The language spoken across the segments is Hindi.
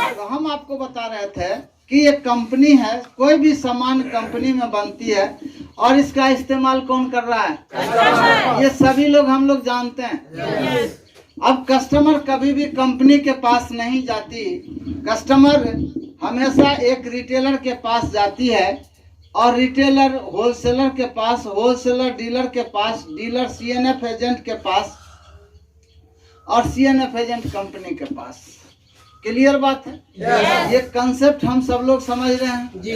तो हम आपको बता रहे थे कि एक कंपनी है, कोई भी सामान कंपनी में बनती है और इसका इस्तेमाल कौन कर रहा है? ये सभी लोग हम लोग जानते हैं। अब कस्टमर कभी भी कंपनी के पास नहीं जाती, कस्टमर हमेशा एक रिटेलर के पास जाती है और रिटेलर होलसेलर के पास, होलसेलर डीलर के पास, डीलर सीएनएफ एजेंट के पास और सीएनएफ एजेंट कंपनी के पास। क्लियर बात है? ये कंसेप्ट हम सब लोग समझ रहे हैं। जी।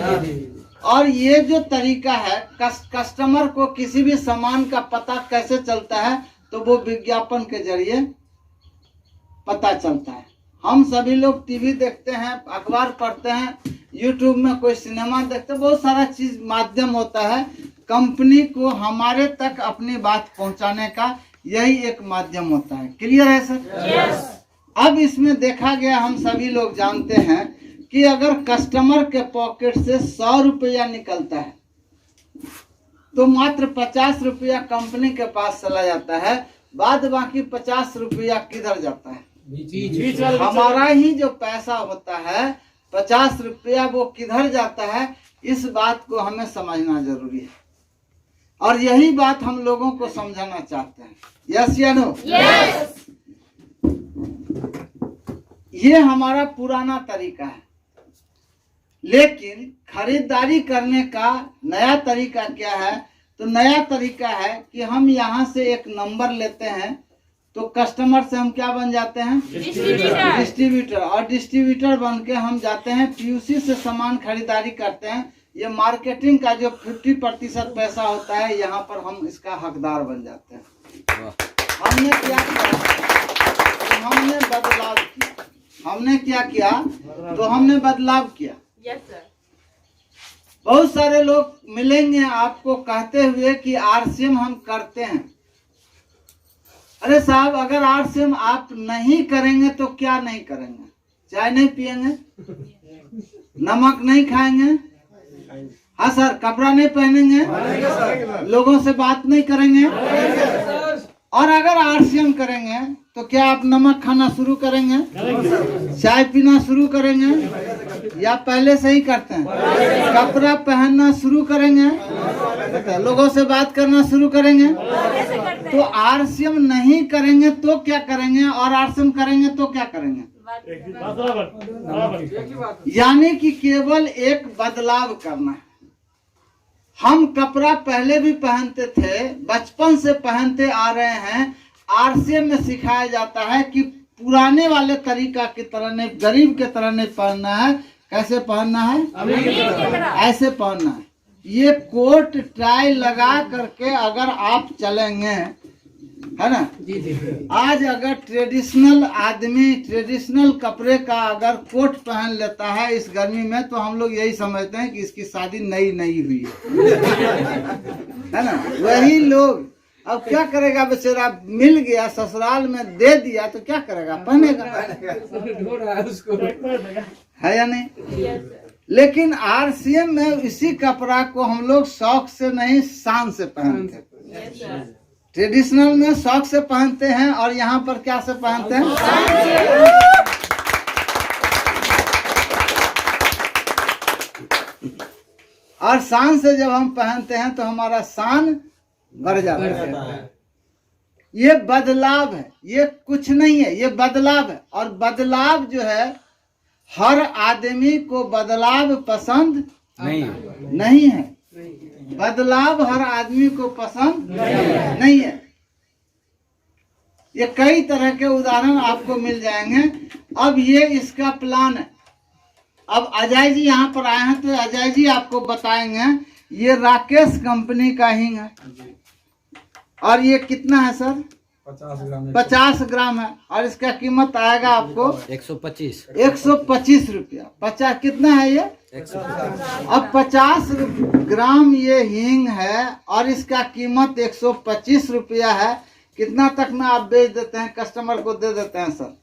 और ये जो तरीका है, कस्टमर को किसी भी सामान का पता कैसे चलता है, तो वो विज्ञापन के जरिए पता चलता है। हम सभी लोग टीवी देखते हैं, अखबार पढ़ते हैं, यूट्यूब में कोई सिनेमा देखते हैं, बहुत सारा चीज माध्यम होता है। कंपनी को हमारे तक अपनी बात पहुंचाने का यही एक माध्यम होता है। क्लियर है सर? अब इसमें देखा गया, हम सभी लोग जानते हैं कि अगर कस्टमर के पॉकेट से 100 रुपया निकलता है तो मात्र 50 रुपया कंपनी के पास चला जाता है, बाद बाकी 50 रुपया किधर जाता है? हमारा ही जो पैसा होता है 50 रुपया वो किधर जाता है, इस बात को हमें समझना जरूरी है। और यही बात हम लोगों को समझाना चाहते हैं। यस या नो? ये हमारा पुराना तरीका है, लेकिन खरीदारी करने का नया तरीका क्या है? तो नया तरीका है कि हम यहाँ से एक नंबर लेते हैं तो कस्टमर से हम क्या बन जाते हैं? डिस्ट्रीब्यूटर। और डिस्ट्रीब्यूटर बन के हम जाते हैं पीयूसी से सामान खरीदारी करते हैं। ये मार्केटिंग का जो 50% पैसा होता है, यहाँ पर हम इसका हकदार बन जाते हैं। हमने क्या किया? तो हमने बदलाव किया। हमने क्या किया? तो हमने बदलाव किया। बहुत सारे लोग मिलेंगे आपको कहते हुए कि आरसीएम हम करते हैं। अरे साहब, अगर आरसीएम आप नहीं करेंगे तो क्या नहीं करेंगे? चाय नहीं पिएंगे, नमक नहीं खाएंगे, हाँ सर, कपड़ा नहीं पहनेंगे, लोगों से बात नहीं करेंगे। और अगर आरसीएम करेंगे तो क्या आप नमक खाना शुरू करेंगे, चाय पीना शुरू करेंगे, या पहले से ही करते हैं? कपड़ा पहनना शुरू करेंगे, लोगों से बात करना शुरू करेंगे। तो आरसीएम नहीं करेंगे तो क्या करेंगे, और आरसीएम करेंगे तो क्या करेंगे? यानी कि केवल एक बदलाव करना है। हम कपड़ा पहले भी पहनते थे, बचपन से पहनते आ रहे हैं। आरसीएम में सिखाया जाता है कि पुराने वाले तरीका की तरह नहीं, गरीब के तरह नहीं पहनना है। कैसे पहनना है? ऐसे पहनना है। ये कोट टाई लगा करके अगर आप चलेंगे, है ना? आज अगर ट्रेडिशनल आदमी ट्रेडिशनल कपड़े का अगर कोट पहन लेता है इस गर्मी में, तो हम लोग यही समझते हैं कि इसकी शादी नई हुई है ना? वही लोग अब क्या करेगा बेचारा? मिल गया, ससुराल में दे दिया तो क्या करेगा? पहनेगा, है या नहीं? लेकिन आरसीएम में इसी कपड़ा को हम लोग शौक से नहीं, शान से पहनते। ट्रेडिशनल में शौक से पहनते हैं और यहाँ पर क्या से पहनते हैं? और शान से जब हम पहनते हैं तो हमारा शान बढ़ जाता है। ये बदलाव है, ये कुछ नहीं है, ये बदलाव है। और बदलाव जो है, हर आदमी को बदलाव पसंद नहीं है। बदलाव हर आदमी को पसंद नहीं है। ये कई तरह के उदाहरण आपको मिल जाएंगे। अब ये इसका प्लान है। अब अजय जी यहाँ पर आए हैं तो अजय जी आपको बताएंगे। ये राकेश कंपनी का हिंग है और ये कितना है सर? 50 ग्राम है और इसका कीमत आएगा आपको 125 रुपया। 50 कितना है ये? 150। अब 50 ग्राम ये हींग है और इसका कीमत 125 रुपया है। कितना तक में आप बेच देते हैं? कस्टमर को दे देते हैं सर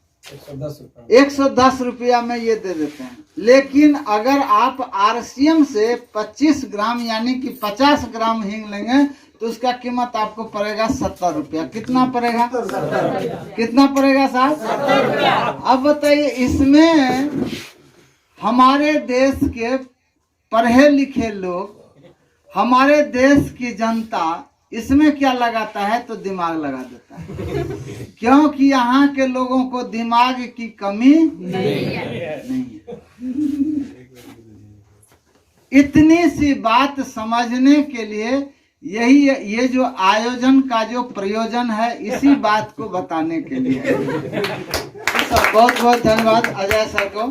110 रुपया में ये दे देते हैं। लेकिन अगर आप आरसीएम से 25 ग्राम यानी कि 50 ग्राम हींग लेंगे तो उसका कीमत आपको पड़ेगा 70 रुपया। कितना पड़ेगा? कितना पड़ेगा साहब? अब बताइए, इसमें हमारे देश के पढ़े लिखे लोग, हमारे देश की जनता इसमें क्या लगाता है तो दिमाग लगा देता है, क्योंकि यहाँ के लोगों को दिमाग की कमी नहीं है। इतनी सी बात समझने के लिए यही ये जो आयोजन का जो प्रयोजन है, इसी बात को बताने के लिए। सर बहुत बहुत धन्यवाद अजय सर को।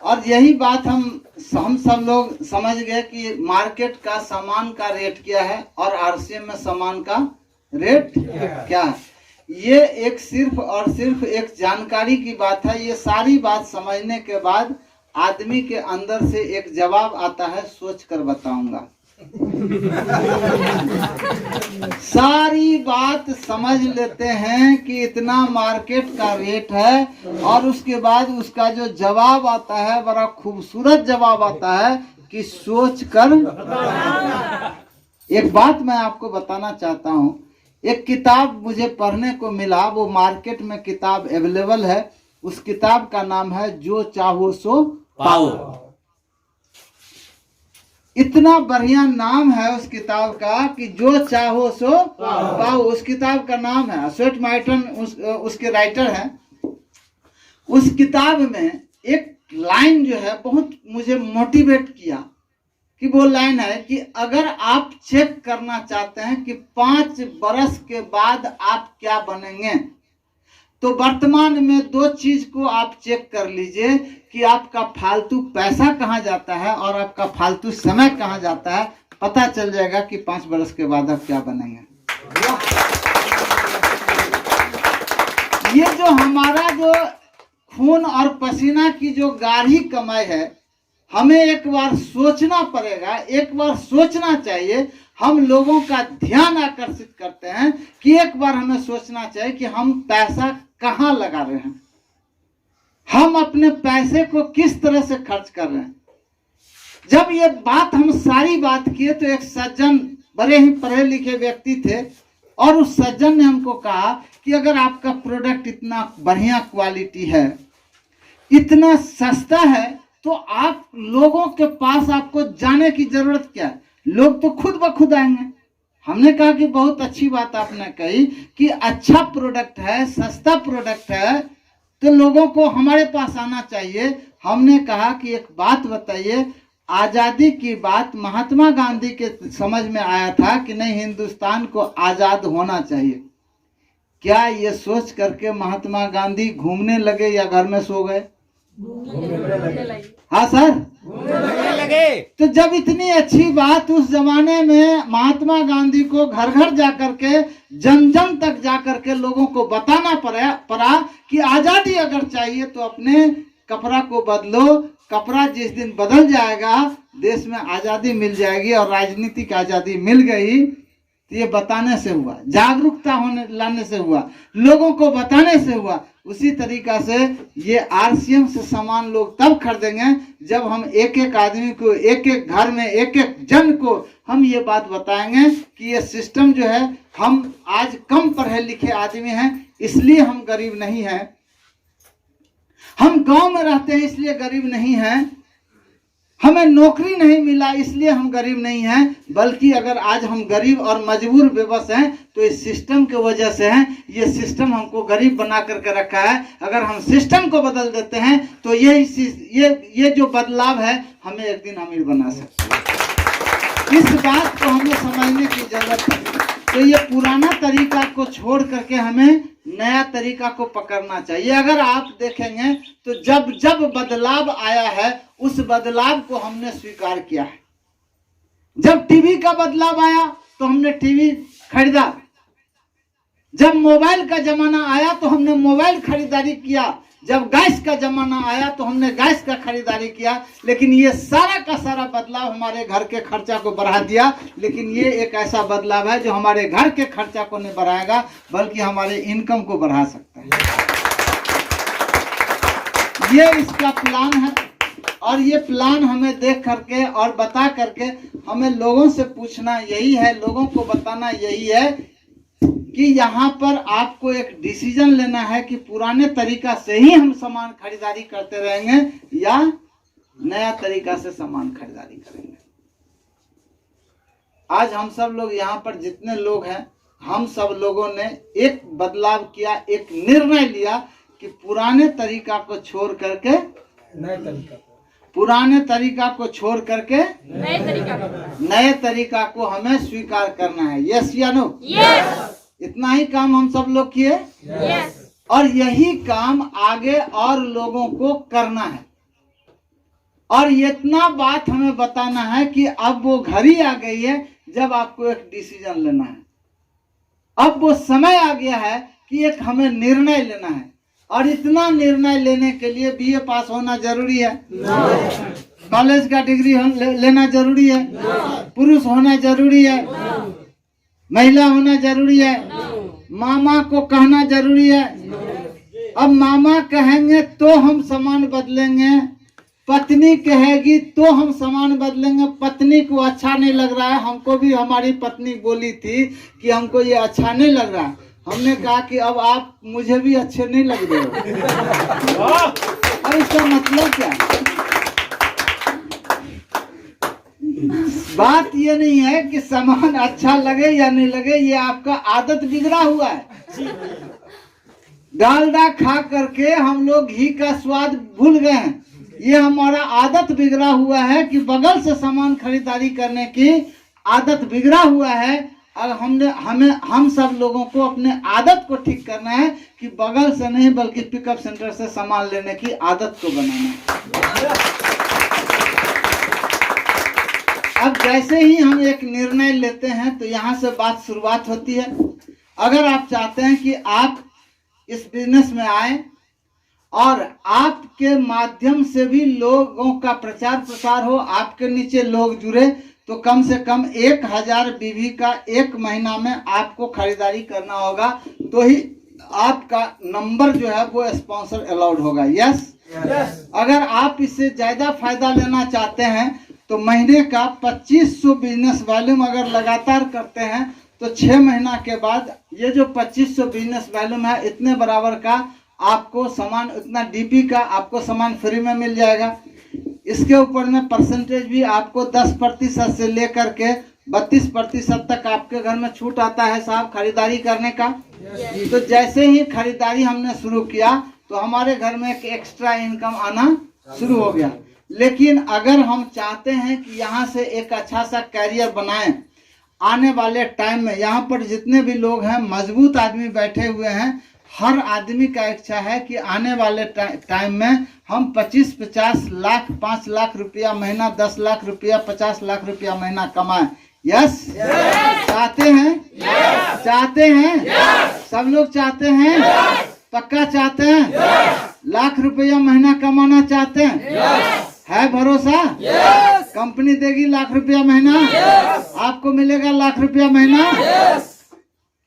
और यही बात हम सब लोग समझ गए कि मार्केट का सामान का रेट क्या है और आरसीएम में सामान का रेट क्या है। ये एक सिर्फ और सिर्फ एक जानकारी की बात है। ये सारी बात समझने के बाद आदमी के अंदर से एक जवाब आता है, सोच कर बताऊंगा। सारी बात समझ लेते हैं कि इतना मार्केट का रेट है, और उसके बाद उसका जो जवाब आता है बड़ा खूबसूरत जवाब आता है कि सोच कर। एक बात मैं आपको बताना चाहता हूँ, एक किताब मुझे पढ़ने को मिला, वो मार्केट में किताब अवेलेबल है। उस किताब का नाम है जो चाहो सो पाओ। इतना बढ़िया नाम है उस किताब का कि जो चाहो सो पाओ। उस किताब का नाम है, स्वेट मार्टन उसके राइटर हैं। उस किताब में एक लाइन जो है बहुत मुझे मोटिवेट किया, कि वो लाइन है कि अगर आप चेक करना चाहते हैं कि 5 बरस के बाद आप क्या बनेंगे, तो वर्तमान में 2 चीज को आप चेक कर लीजिए कि आपका फालतू पैसा कहाँ जाता है और आपका फालतू समय कहाँ जाता है। पता चल जाएगा कि 5 बरस के बाद आप क्या बनेंगे। ये जो हमारा जो खून और पसीना की जो गाढ़ी कमाई है, हमें एक बार सोचना पड़ेगा, एक बार सोचना चाहिए। हम लोगों का ध्यान आकर्षित करते हैं कि एक बार हमें सोचना चाहिए कि हम पैसा कहाँ लगा रहे हैं, हम अपने पैसे को किस तरह से खर्च कर रहे हैं। जब ये बात हम सारी बात किए तो एक सज्जन, बड़े ही पढ़े लिखे व्यक्ति थे, और उस सज्जन ने हमको कहा कि अगर आपका प्रोडक्ट इतना बढ़िया क्वालिटी है, इतना सस्ता है, तो आप लोगों के पास आपको जाने की जरूरत क्या है, लोग तो खुद ब खुद आएंगे। हमने कहा कि बहुत अच्छी बात आपने कही कि अच्छा प्रोडक्ट है, सस्ता प्रोडक्ट है, तो लोगों को हमारे पास आना चाहिए। हमने कहा कि एक बात बताइए, आज़ादी की बात महात्मा गांधी के समझ में आया था कि नहीं, हिंदुस्तान को आज़ाद होना चाहिए। क्या ये सोच करके महात्मा गांधी घूमने लगे या घर में सो गए? हाँ सर, घूमने लगे। तो जब इतनी अच्छी बात उस जमाने में महात्मा गांधी को घर घर जाकर के, जन जन तक जाकर के लोगों को बताना पड़ा कि आजादी अगर चाहिए तो अपने कपड़ा को बदलो। कपड़ा जिस दिन बदल जाएगा, देश में आजादी मिल जाएगी, और राजनीतिक आजादी मिल गई। तो ये बताने से हुआ, जागरूकता होने लाने से हुआ, लोगों को बताने से हुआ। उसी तरीका से ये आरसीएम से सामान लोग तब खरीदेंगे जब हम एक एक आदमी को, एक एक घर में एक एक जन को हम ये बात बताएंगे कि ये सिस्टम जो है, हम आज कम पढ़े लिखे आदमी हैं इसलिए हम गरीब नहीं हैं, हम गांव में रहते हैं इसलिए गरीब नहीं हैं, हमें नौकरी नहीं मिला इसलिए हम गरीब नहीं हैं, बल्कि अगर आज हम गरीब और मजबूर बेबस हैं तो इस सिस्टम की वजह से हैं। ये सिस्टम हमको गरीब बना करके रखा है। अगर हम सिस्टम को बदल देते हैं तो ये जो बदलाव है हमें एक दिन अमीर बना सकता है। इस बात को हमें समझने की जरूरत है। तो ये पुराना तरीका को छोड़ करके हमें नया तरीका को पकड़ना चाहिए। अगर आप देखेंगे तो जब जब बदलाव आया है, उस बदलाव को हमने स्वीकार किया है। जब टीवी का बदलाव आया तो हमने टीवी खरीदा, जब मोबाइल का जमाना आया तो हमने मोबाइल खरीदारी किया, जब गैस का जमाना आया तो हमने गैस का खरीदारी किया। लेकिन ये सारा का सारा बदलाव हमारे घर के खर्चा को बढ़ा दिया। लेकिन ये एक ऐसा बदलाव है जो हमारे घर के खर्चा को नहीं बढ़ाएगा, बल्कि हमारे इनकम को बढ़ा सकता है। ये इसका प्लान है, और ये प्लान हमें देख करके और बता करके हमें लोगों से पूछना यही है, लोगों को बताना यही है कि यहाँ पर आपको एक डिसीजन लेना है कि पुराने तरीका से ही हम सामान खरीदारी करते रहेंगे या नया तरीका से सामान खरीदारी करेंगे। आज हम सब लोग यहाँ पर जितने लोग हैं, हम सब लोगों ने एक बदलाव किया, एक निर्णय लिया कि पुराने तरीका को छोड़ करके नए तरीका को हमें स्वीकार करना है। यस या नो? इतना ही काम हम सब लोग किए। और यही काम आगे और लोगों को करना है। और इतना बात हमें बताना है कि अब वो घड़ी आ गई है जब आपको एक डिसीजन लेना है। अब वो समय आ गया है कि एक हमें निर्णय लेना है। और इतना निर्णय लेने के लिए बीए पास होना जरूरी है, कॉलेज का डिग्री लेना जरूरी है, पुरुष होना जरूरी है, महिला होना जरूरी है, मामा को कहना जरूरी है। अब मामा कहेंगे तो हम समाज बदलेंगे, पत्नी कहेगी तो हम समाज बदलेंगे। पत्नी को अच्छा नहीं लग रहा है, हमको भी हमारी पत्नी बोली थी कि हमको ये अच्छा नहीं लग रहा है। हमने कहा कि अब आप मुझे भी अच्छे नहीं लग रहे हो। अब इसका मतलब क्या है? बात ये नहीं है कि सामान अच्छा लगे या नहीं लगे, ये आपका आदत बिगड़ा हुआ है। डालडा खा करके हम लोग घी का स्वाद भूल गए हैं। ये हमारा आदत बिगड़ा हुआ है कि बगल से सामान खरीदारी करने की आदत बिगड़ा हुआ है। और हम सब लोगों को अपने आदत को ठीक करना है कि बगल से नहीं बल्कि पिकअप सेंटर से सामान लेने की आदत को बनाना है। अब जैसे ही हम एक निर्णय लेते हैं तो यहाँ से बात शुरुआत होती है। अगर आप चाहते हैं कि आप इस बिजनेस में आए और आपके माध्यम से भी लोगों का प्रचार प्रसार हो, आपके नीचे लोग जुड़े, तो कम से कम 1000 बीवी का एक महीना में आपको खरीदारी करना होगा, तो ही आपका नंबर जो है वो स्पॉन्सर अलाउड होगा। यस? अगर आप इससे ज्यादा फायदा लेना चाहते हैं तो महीने का 2500 बिजनेस वॉल्यूम अगर लगातार करते हैं तो 6 महीना के बाद ये जो 2500 बिजनेस वॉल्यूम है, इतने बराबर का आपको सामान, इतना डीपी का आपको सामान फ्री में मिल जाएगा। इसके ऊपर में परसेंटेज भी आपको 10% से लेकर के 32% तक आपके घर में छूट आता है साहब खरीदारी करने का। तो जैसे ही खरीदारी हमने शुरू किया तो हमारे घर में एक एक्स्ट्रा इनकम आना शुरू हो गया। लेकिन अगर हम चाहते हैं कि यहाँ से एक अच्छा सा कैरियर बनाएं, आने वाले टाइम में यहाँ पर जितने भी लोग हैं मजबूत आदमी बैठे हुए हैं, हर आदमी का इच्छा है कि आने वाले टाइम में हम 25-50 लाख, 5 लाख रुपया महीना, 10 लाख रुपया, 50 लाख रुपया महीना कमाएं। यस? चाहते हैं? चाहते हैं? सब लोग चाहते हैं? पक्का चाहते हैं? लाख रुपया महीना कमाना चाहते हैं? है भरोसा? कंपनी देगी लाख रुपया महीना, आपको मिलेगा लाख रुपया महीना।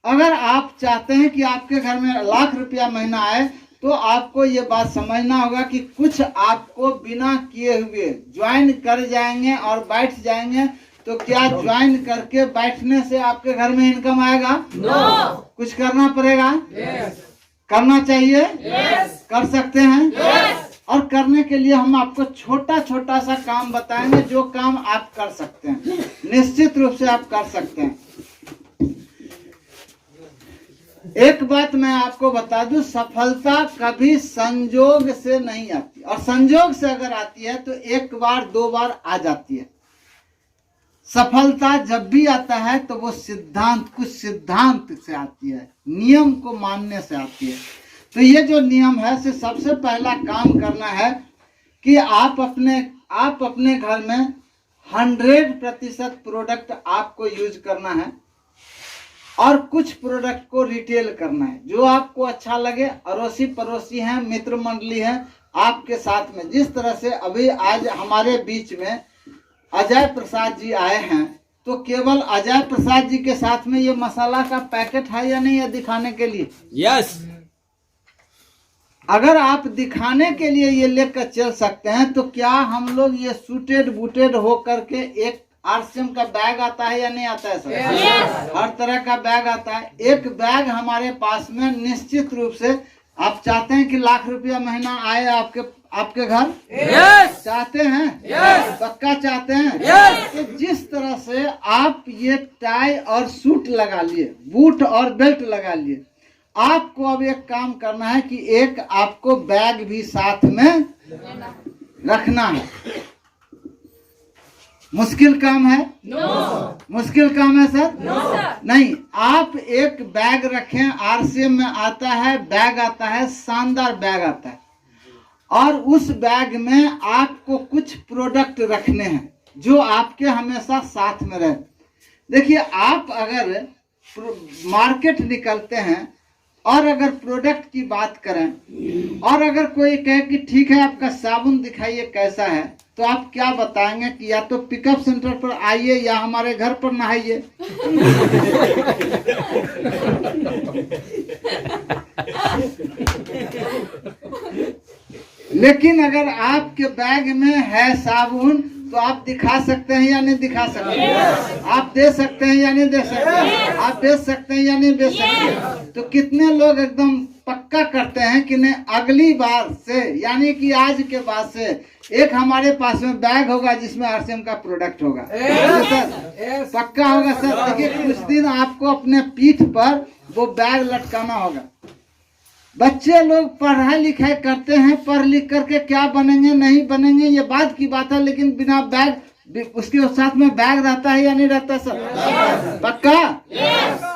अगर आप चाहते हैं कि आपके घर में लाख रुपया महीना आए तो आपको ये बात समझना होगा कि कुछ आपको बिना किए हुए ज्वाइन कर जाएंगे और बैठ जाएंगे। तो क्या ज्वाइन करके बैठने से आपके घर में इनकम आएगा? कुछ करना पड़ेगा। करना चाहिए। कर सकते हैं। और करने के लिए हम आपको छोटा छोटा सा काम बताएंगे, जो काम आप कर सकते हैं, निश्चित रूप से आप कर सकते हैं। एक बात मैं आपको बता दूं, सफलता कभी संजोग से नहीं आती, और संजोग से अगर आती है तो एक बार 2 बार आ जाती है। सफलता जब भी आता है तो वो कुछ सिद्धांत से आती है, नियम को मानने से आती है। तो ये जो नियम है, से सबसे पहला काम करना है कि आप अपने घर में 100% प्रोडक्ट आपको यूज करना है और कुछ प्रोडक्ट को रिटेल करना है। जो आपको अच्छा लगे, अड़ोसी पड़ोसी हैं, मित्र मंडली है आपके साथ में। जिस तरह से अभी आज हमारे बीच में अजय प्रसाद जी आए हैं, तो केवल अजय प्रसाद जी के साथ में ये मसाला का पैकेट है या नहीं है दिखाने के लिए? यस। अगर आप दिखाने के लिए ये लेकर चल सकते हैं तो क्या हम लोग ये सूटेड बूटेड हो करके, एक आरसीएम का बैग आता है या नहीं आता है सर? हर तरह का बैग आता है। एक बैग हमारे पास में निश्चित रूप से, आप चाहते हैं कि लाख रुपया महीना आए आपके घर? चाहते हैं? पक्का चाहते हैं? तो जिस तरह से आप ये टाई और सूट लगा लिए, बूट और बेल्ट लगा लिए, आपको अब एक काम करना है कि एक आपको बैग भी साथ में रखना है। मुश्किल काम है? मुश्किल काम है सर? नहीं, आप एक बैग रखें। आरसीएम में आता है, बैग आता है, शानदार बैग आता है, और उस बैग में आपको कुछ प्रोडक्ट रखने हैं जो आपके हमेशा साथ में रहे। देखिए, आप अगर मार्केट निकलते हैं और अगर प्रोडक्ट की बात करें और अगर कोई कहे कि ठीक है आपका साबुन दिखाइए कैसा है, तो आप क्या बताएंगे कि या तो पिकअप सेंटर पर आइए या हमारे घर पर नहाइए। लेकिन अगर आपके बैग में है साबुन तो आप दिखा सकते हैं या नहीं दिखा सकते? आप दे सकते हैं या नहीं दे सकते? आप बेच सकते हैं या नहीं बेच सकते? तो कितने लोग एकदम पक्का करते हैं कि नहीं, अगली बार से यानी कि आज के बाद से एक हमारे पास में बैग होगा जिसमें आरसीएम का प्रोडक्ट होगा। सर पक्का होगा सर। देखिए, कुछ दिन आपको अपने पीठ पर वो बैग लटकाना होगा। बच्चे लोग पढ़ाई लिखाई करते हैं, पढ़ लिख करके क्या बनेंगे नहीं बनेंगे ये बात की बात है, लेकिन बिना बैग, उसके साथ में बैग रहता है या नहीं रहता सर? पक्का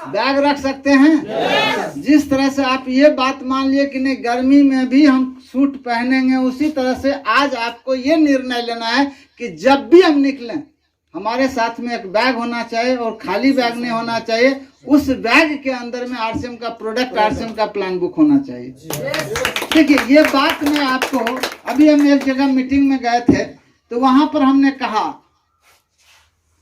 बैग रख सकते हैं। जिस तरह से आप ये बात मान लिए कि नहीं गर्मी में भी हम सूट पहनेंगे, उसी तरह से आज आपको ये निर्णय लेना है कि जब भी हम निकलें हमारे साथ में एक बैग होना चाहिए और खाली बैग नहीं होना चाहिए। उस बैग के अंदर में आरसीएम का प्रोडक्ट, आरसीएम का प्लान बुक होना चाहिए। देखिए, ये बात मैं आपको, अभी हम एक जगह मीटिंग में गए थे तो वहां पर हमने कहा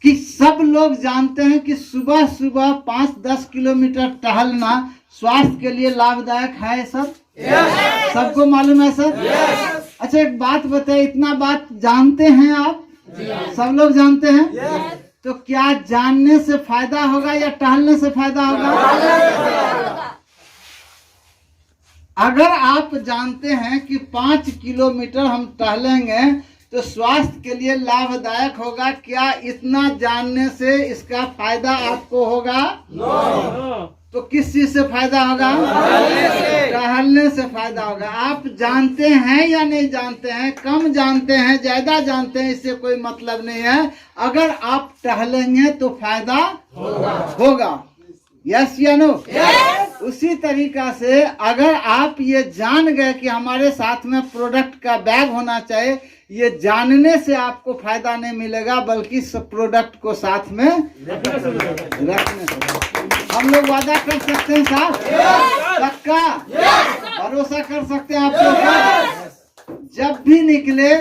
कि सब लोग जानते हैं कि सुबह सुबह 5-10 किलोमीटर टहलना स्वास्थ्य के लिए लाभदायक है सर? सबको मालूम है सर? अच्छा, एक बात बताइए, इतना बात जानते हैं आप? सब लोग जानते हैं। तो क्या जानने से फायदा होगा या टहलने से फायदा होगा? अगर आप जानते हैं कि 5 किलोमीटर हम टहलेंगे तो स्वास्थ्य के लिए लाभदायक होगा, क्या इतना जानने से इसका फायदा आपको होगा? तो किस चीज से फायदा होगा? टहलने से फायदा होगा। आप जानते हैं या नहीं जानते हैं, कम जानते हैं ज्यादा जानते हैं, इससे कोई मतलब नहीं है। अगर आप टहलेंगे तो फायदा होगा। यस या नो? उसी तरीका से अगर आप ये जान गए कि हमारे साथ में प्रोडक्ट का बैग होना चाहिए, ये जानने से आपको फायदा नहीं मिलेगा बल्कि सब प्रोडक्ट को साथ में रखने से। हम लोग वादा कर सकते हैं साहब? पक्का भरोसा कर सकते हैं आप लोग? जब भी निकले,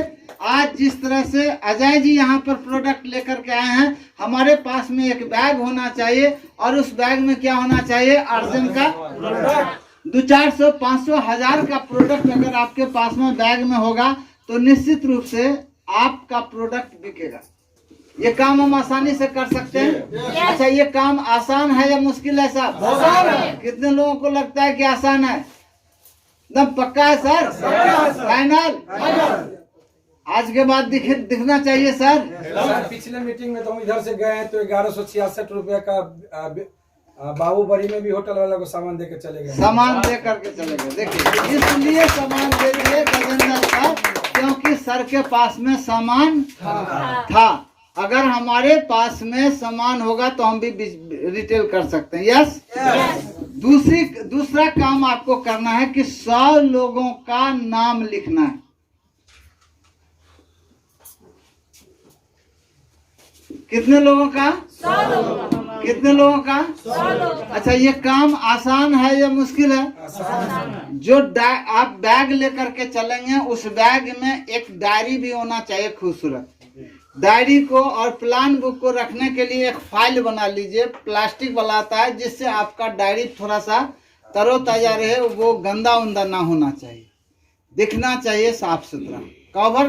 आज जिस तरह से अजय जी यहाँ पर प्रोडक्ट लेकर के आए हैं, हमारे पास में एक बैग होना चाहिए और उस बैग में क्या होना चाहिए? आरसीएम का 200, 400, 500, 1000 का प्रोडक्ट अगर आपके पास में बैग में होगा तो निश्चित रूप से आपका प्रोडक्ट बिकेगा। ये काम हम आसानी से कर सकते हैं। अच्छा, ये काम आसान है या मुश्किल है साहब? आसान है। कितने लोगों को लगता है कि आसान है? एकदम पक्का है सर? फाइनल? आज के बाद दिखना चाहिए सर। पिछले मीटिंग में तो हम इधर से गए हैं तो 1166 रुपए का बाबूबड़ी में भी होटल वाला को सामान दे के चले गए। सामान दे करके चले गए। देखिए, इसलिए सामान दे दिए गजेंद्र सर, क्योंकि सर के पास में सामान था। अगर हमारे पास में सामान होगा तो हम भी रिटेल कर सकते हैं। यस? दूसरा काम आपको करना है कि 100 लोगों का नाम लिखना है। कितने लोगों का? 100 लोगों। कितने लोगों का? 100 लोगों। अच्छा, ये काम आसान है या मुश्किल है? आसान। जो आप बैग लेकर के चलेंगे, उस बैग में एक डायरी भी होना चाहिए खूबसूरत। डायरी को और प्लान बुक को रखने के लिए एक फाइल बना लीजिए, प्लास्टिक वाला आता है, जिससे आपका डायरी थोड़ा सा तरोताजा रहे, वो गंदा उंदा ना होना चाहिए, दिखना चाहिए साफ सुथरा। कवर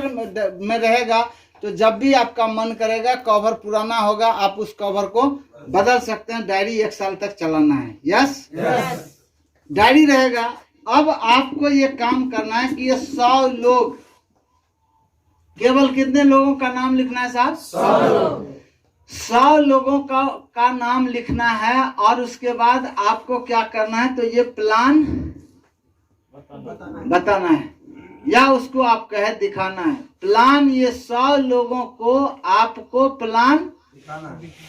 में रहेगा तो जब भी आपका मन करेगा, कवर पुराना होगा, आप उस कवर को बदल सकते हैं। डायरी 1 साल तक चलाना है। यस? डायरी रहेगा। अब आपको ये काम करना है कि ये 100 लोग केवल कितने लोगों का नाम लिखना है साहब? 100 लोगों का नाम लिखना है। और उसके बाद आपको क्या करना है, तो ये प्लान बताना है या उसको आप कहे दिखाना है। प्लान ये 100 लोगों को आपको प्लान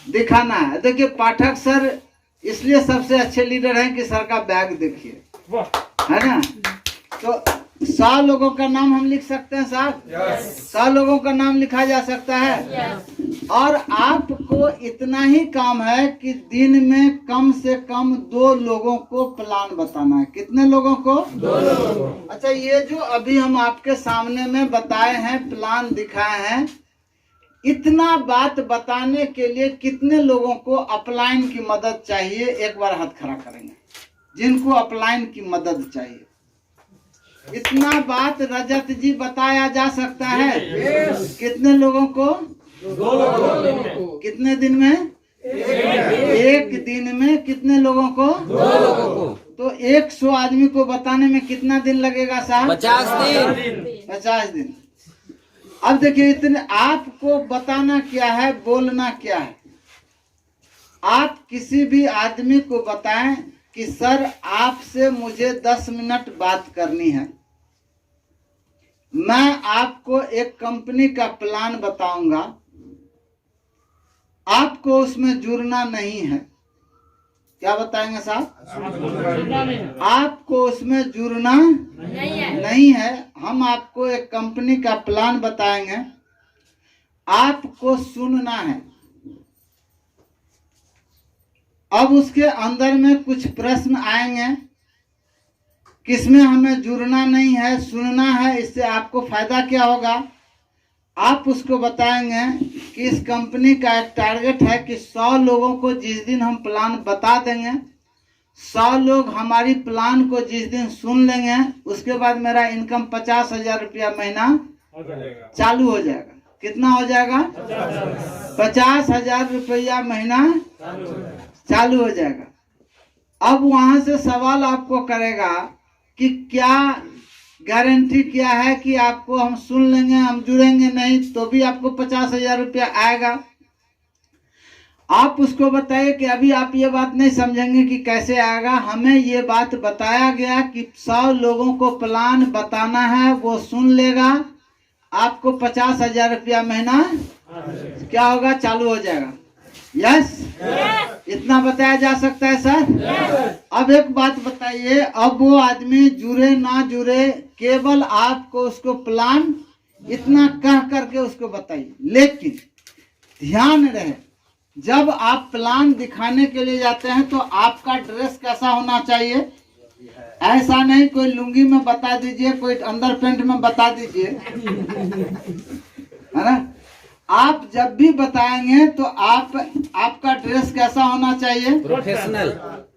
दिखाना है। देखिए पाठक सर इसलिए सबसे अच्छे लीडर हैं कि सर का बैग देखिए, है ना। तो 100 लोगों का नाम हम लिख सकते हैं साहब? 100 लोगों का नाम लिखा जा सकता है। और आपको इतना ही काम है कि दिन में कम से कम 2 लोगों को प्लान बताना है। कितने लोगों को? 2 लोगों। अच्छा, ये जो अभी हम आपके सामने में बताए हैं, प्लान दिखाए हैं, इतना बात बताने के लिए कितने लोगों को अपलाइन की मदद चाहिए? एक बार हाथ खड़ा करेंगे जिनको अपलाइन की मदद चाहिए। इतना बात रजत जी बताया जा सकता है। कितने लोगों को? 2 लोगों को। कितने दिन में? एक दिन में। कितने लोगों को? 2 लोगों को। तो 100 आदमी को बताने में कितना दिन लगेगा साहब? 50 दिन। 50 दिन। अब देखिए, इतने आपको बताना क्या है, बोलना क्या है। आप किसी भी आदमी को बताएं कि सर आपसे मुझे 10 मिनट बात करनी है, मैं आपको एक कंपनी का प्लान बताऊंगा, आपको उसमें जुड़ना नहीं है। क्या बताएंगे साहब? आपको उसमें जुड़ना नहीं है। हम आपको एक कंपनी का प्लान बताएंगे, आपको सुनना है। अब उसके अंदर में कुछ प्रश्न आएंगे, किसमें हमें जुड़ना नहीं है, सुनना है, इससे आपको फायदा क्या होगा। आप उसको बताएंगे कि इस कंपनी का एक टारगेट है कि 100 लोगों को जिस दिन हम प्लान बता देंगे, 100 लोग हमारी प्लान को जिस दिन सुन लेंगे, उसके बाद मेरा इनकम 50,000 रुपया महीना चालू हो जाएगा। कितना हो जाएगा? 50,000 रुपया महीना चालू हो जाएगा। अब वहां से सवाल आपको करेगा कि क्या गारंटी क्या है कि आपको हम सुन लेंगे, हम जुड़ेंगे नहीं तो भी आपको 50,000 रुपया आएगा। आप उसको बताइए कि अभी आप ये बात नहीं समझेंगे कि कैसे आएगा। हमें ये बात बताया गया कि 100 लोगों को प्लान बताना है, वो सुन लेगा, आपको 50,000 रुपया महीना क्या होगा? चालू हो जाएगा। यस? इतना बताया जा सकता है सर? अब एक बात बताइए, अब वो आदमी जुड़े ना जुड़े, केवल आपको उसको प्लान इतना कह करके उसको बताइए। लेकिन ध्यान रहे, जब आप प्लान दिखाने के लिए जाते हैं तो आपका ड्रेस कैसा होना चाहिए? ऐसा नहीं कोई लुंगी में बता दीजिए, कोई अंदर पैंट में बता दीजिए, है ना। आप जब भी बताएंगे तो आपका ड्रेस कैसा होना चाहिए? प्रोफेशनल,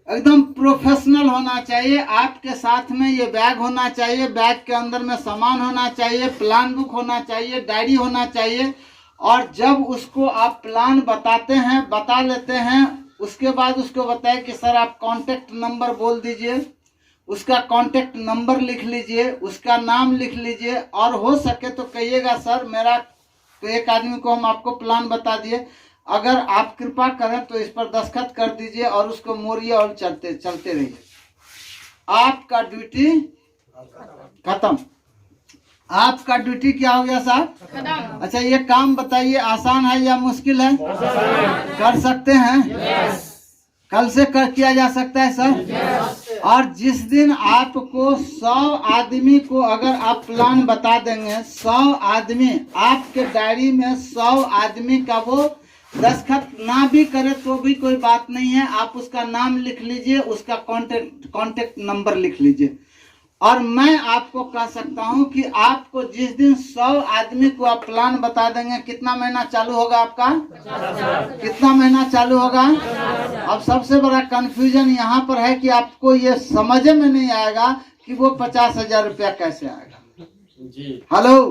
एकदम प्रोफेशनल होना चाहिए। आपके साथ में ये बैग होना चाहिए, बैग के अंदर में सामान होना चाहिए, प्लान बुक होना चाहिए, डायरी होना चाहिए। और जब उसको आप प्लान बताते हैं, बता लेते हैं, उसके बाद उसको बताए कि सर आप कांटेक्ट नंबर बोल दीजिए, उसका कांटेक्ट नंबर लिख लीजिए, उसका नाम लिख लीजिए, और हो सके तो कहिएगा सर मेरा, तो एक आदमी को हम आपको प्लान बता दिए, अगर आप कृपा करें तो इस पर दस्तखत कर दीजिए और उसको मोड़िए और चलते रहिए। आपका ड्यूटी खत्म। आपका ड्यूटी क्या हो गया साहब? खत्म। अच्छा, ये काम बताइए आसान है या मुश्किल है? कर सकते हैं? कल से किया जा सकता है सर? और जिस दिन आपको 100 आदमी को अगर आप प्लान बता देंगे, 100 आदमी आपके डायरी में 100 आदमी का वो दस्तखत ना भी करे तो भी कोई बात नहीं है, आप उसका नाम लिख लीजिए, उसका कांटेक्ट नंबर लिख लीजिए। और मैं आपको कह सकता हूं कि आपको जिस दिन 100 आदमी को आप प्लान बता देंगे, कितना महीना चालू होगा आपका? कितना महीना चालू होगा? अब सबसे बड़ा कंफ्यूजन यहाँ पर है कि आपको ये समझ में नहीं आएगा कि वो 50,000 रुपया कैसे आएगा। हेलो,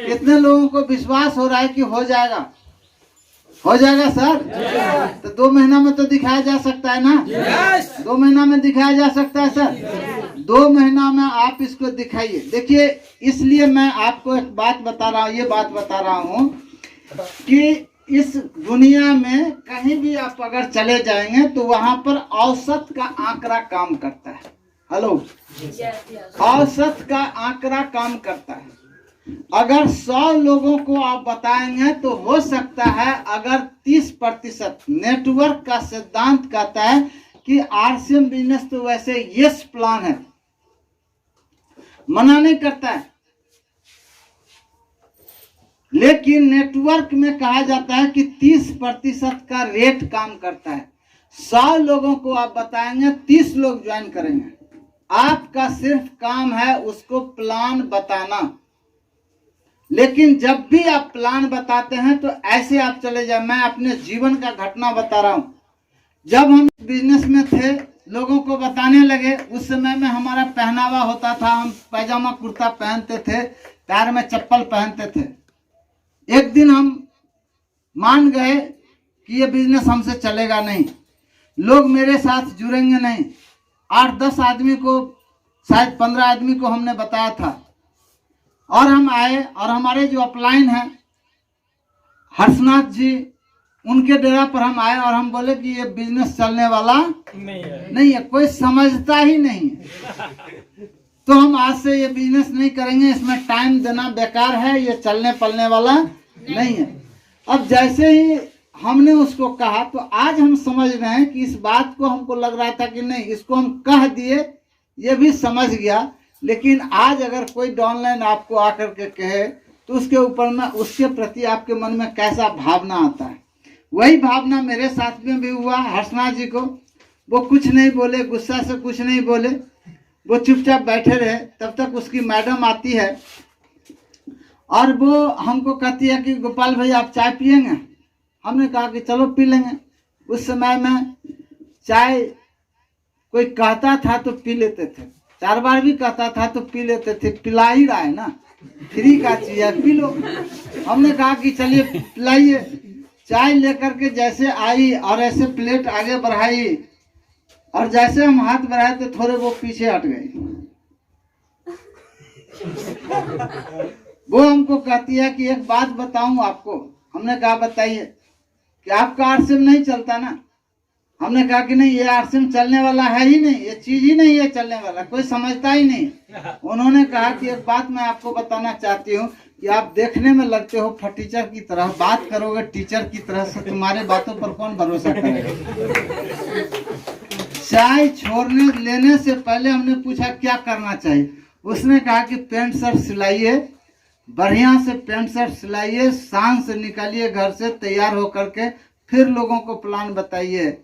कितने लोगों को विश्वास हो रहा है कि हो जाएगा? हो जाएगा सर? तो 2 महीना में तो दिखाया जा सकता है ना? 2 महीना में दिखाया जा सकता है सर। 2 महीना में आप इसको दिखाइए। देखिए, इसलिए मैं आपको एक बात बता रहा हूँ, ये बात बता रहा हूँ कि इस दुनिया में कहीं भी आप अगर चले जाएंगे तो वहां पर औसत का आंकड़ा काम करता है। हेलो, औसत का आंकड़ा काम करता है। अगर 100 लोगों को आप बताएंगे तो हो सकता है अगर 30%, नेटवर्क का सिद्धांत कहता है कि आरसीएम बिजनेस तो वैसे यस प्लान है, मना नहीं करता है, लेकिन नेटवर्क में कहा जाता है कि 30% का रेट काम करता है। 100 लोगों को आप बताएंगे, 30 लोग ज्वाइन करेंगे। आपका सिर्फ काम है उसको प्लान बताना। लेकिन जब भी आप प्लान बताते हैं तो ऐसे आप चले जाए। मैं अपने जीवन का घटना बता रहा हूं। जब हम बिजनेस में थे, लोगों को बताने लगे, उस समय में हमारा पहनावा होता था, हम पैजामा कुर्ता पहनते थे, पैर में चप्पल पहनते थे। एक दिन हम मान गए कि ये बिजनेस हमसे चलेगा नहीं, लोग मेरे साथ जुड़ेंगे नहीं। 8-10 आदमी को, शायद 15 आदमी को हमने बताया था, और हम आए और हमारे जो अपलाइन हैं हर्षनाथ जी, उनके डेरा पर हम आए और हम बोले कि ये बिजनेस चलने वाला नहीं है, कोई समझता ही नहीं है, तो हम आज से ये बिजनेस नहीं करेंगे, इसमें टाइम देना बेकार है, ये चलने पलने वाला नहीं है। अब जैसे ही हमने उसको कहा तो आज हम समझ रहे हैं कि इस बात को हमको लग रहा था कि नहीं, इसको हम कह दिए, ये भी समझ गया। लेकिन आज अगर कोई ऑनलाइन आपको आकर के कहे तो उसके ऊपर में, उसके प्रति आपके मन में कैसा भावना आता है। वही भावना मेरे साथ में भी हुआ। हर्षनाथ जी को वो कुछ नहीं बोले, गुस्सा से कुछ नहीं बोले, वो चुपचाप बैठे रहे। तब तक उसकी मैडम आती है और वो हमको कहती है कि गोपाल भाई आप चाय पिएंगे? हमने कहा कि चलो पी लेंगे। उस समय में चाय कोई कहता था तो पी लेते थे, 4 बार भी कहता था तो पी लेते थे। पिला ही रहा है ना, फ्री का चीज है, पी लो। हमने कहा कि चलिए पिलाइए। चाय लेकर के जैसे आई और ऐसे प्लेट आगे बढ़ाई, और जैसे हम हाथ बढ़ाए तो थोड़े वो पीछे हट गए। वो हमको कहती है कि एक बात बताऊं आपको। हमने कहा बताइए। कि आपका आरसीएम नहीं चलता ना? हमने कहा कि नहीं, ये आरसीएम चलने वाला है ही नहीं, ये चीज ही नहीं है चलने वाला, कोई समझता ही नहीं। उन्होंने कहा कि एक बात मैं आपको बताना चाहती हूँ कि आप देखने में लगते हो फटीचर की तरह, बात करोगे टीचर की तरह से, तुम्हारे बातों पर कौन भरोसा करेगा। चाय छोड़ने लेने से पहले हमने पूछा क्या करना चाहिए। उसने कहा कि पैंट शर्ट सिलाइए, बढ़िया से पैंट शर्ट सिलाइए, शान से निकालिए घर से तैयार होकर के, फिर लोगों को प्लान बताइए।